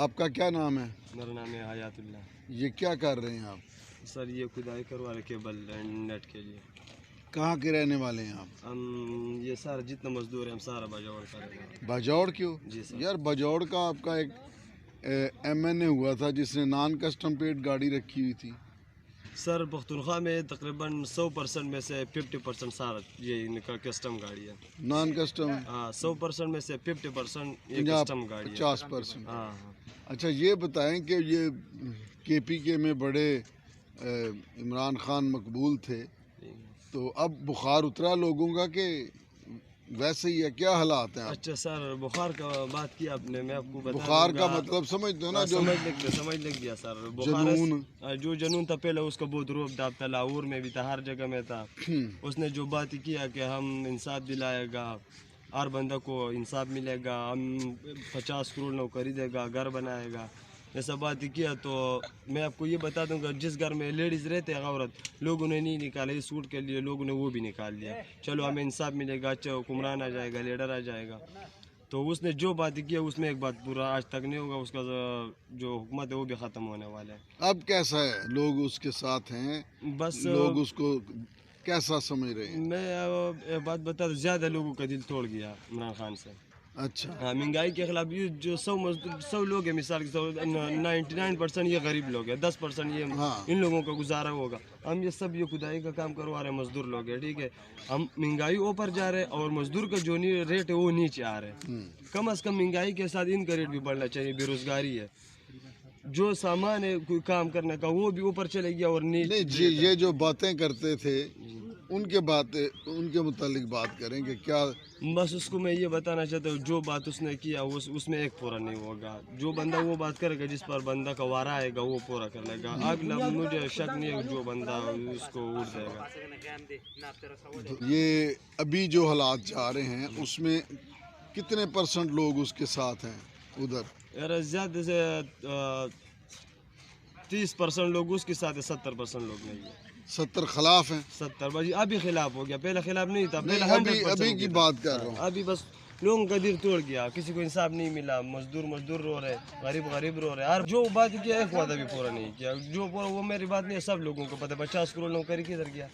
آپ کا کیا نام ہے؟ میرا نام ہے حیات اللہ۔ یہ کیا کر رہے ہیں آپ؟ سر یہ کھدائی کروا رہے کیبل نیٹ کے لیے۔ کہاں کے رہنے والے ہیں آپ؟ ہم یہ سارا جتنا مزدور ہے ہم سارا باجوڑ کرے گا۔ باجوڑ کیوں؟ جی سر۔ یار باجوڑ کا آپ کا ایک ایم این اے ہوا تھا جس نے نان کسٹم پیڈ گاڑی رکھی ہوئی تھی۔ سر پختونخوا میں تقریباً 100% میں سے 50% سارا یہ ان کا کسٹم گاڑی ہے۔ نان کسٹم ہے؟ ہاں 100% میں سے 50% یہ 50 کسٹم گاڑی ہے۔ 50%۔ ہاں ہاں۔ اچھا یہ بتائیں کہ یہ کے پی کے میں بڑے عمران خان مقبول تھے، تو اب بخار اترا لوگوں کا کہ ویسے ہی ہے؟ کیا حالات ہیں؟ اچھا سر بخار کا بات کی آپ نے، میں آپ کو بتا بخار دوں کا گا۔ مطلب سمجھتے ہو نا؟ جو سمجھ لگ گیا سر۔ جنون، جو جنون تھا پہلے اس کا بہت روب داب تھا، لاہور میں بھی تھا، ہر جگہ میں تھا۔ اس نے جو بات کیا کہ ہم انصاف دلائے گا، ہر بندہ کو انصاف ملے گا، ہم 50 کروڑ نوکری دے گا، گھر بنائے گا، ایسا بات کیا۔ تو میں آپ کو یہ بتا دوں گا جس گھر میں لیڈیز رہتے ہیں عورت، لوگوں نے نہیں نکالا اس سوٹ کے لیے، لوگوں نے وہ بھی نکال دیا۔ چلو ہمیں انصاف ملے گا، اچھا حکمران آ جائے گا، لیڈر آ جائے گا۔ تو اس نے جو بات کیا اس میں ایک بات پورا آج تک نہیں ہوگا، اس کا جو حکومت ہے وہ بھی ختم ہونے والا ہے۔ اب کیسا ہے؟ لوگ اس کے ساتھ ہیں؟ بس لوگ اس کو کیسا سمجھ رہے ہیں؟ میں ایک بات بتا دوں، زیادہ لوگوں کا دل توڑ گیا عمران خان سے۔ اچھا، ہاں مہنگائی کے خلاف یہ جو 100 لوگ ہیں، مثال کے 99% یہ غریب لوگ ہیں، 10% یہ ان لوگوں کا گزارا ہوگا۔ ہم یہ سب یہ کھدائی کا کام کروا رہے ہیں، مزدور لوگ ہیں، ٹھیک ہے۔ ہم مہنگائی اوپر جا رہے ہیں اور مزدور کا جو ریٹ ہے وہ نیچے آ رہے ہیں۔ کم از کم مہنگائی کے ساتھ ان کا ریٹ بھی بڑھنا چاہیے۔ بے روزگاری ہے، جو سامان ہے کوئی کام کرنے کا وہ بھی اوپر چلے گیا اور نیچے۔ نہیں جی، یہ جو باتیں کرتے تھے ان کے متعلق بات کریں کہ کیا؟ بس اس کو میں یہ بتانا چاہتا ہوں جو بات اس نے کیا اس میں ایک پورا نہیں ہوگا۔ جو بندہ وہ بات کرے گا، جس پر بندہ کا وارا آئے گا وہ پورا کر لے گا۔ اگلا مجھے شک نہیں ہے جو بندہ اس کو اڑ دے گا۔ یہ ابھی جو حالات جا رہے ہیں اس میں کتنے % لوگ اس کے ساتھ ہیں ادھر؟ یار زیادہ سے 30% لوگ اس کے ساتھ ہے، 70% لوگ نہیں ہے۔ 70 خلاف ہیں؟ 70 بجے ابھی خلاف ہو گیا، پہلے خلاف نہیں تھا، پہلے ابھی کی بات کر رہا ہوں۔ ابھی بس لوگوں کا دل توڑ گیا، کسی کو انصاف نہیں ملا، مزدور رو رہے، غریب رو رہے۔ اور جو بات کیا ایک وعدہ بھی پورا نہیں کیا، جو پورا وہ میری بات نہیں ہے، سب لوگوں کو پتہ ہے 50 کروڑ نوکری کدھر گیا۔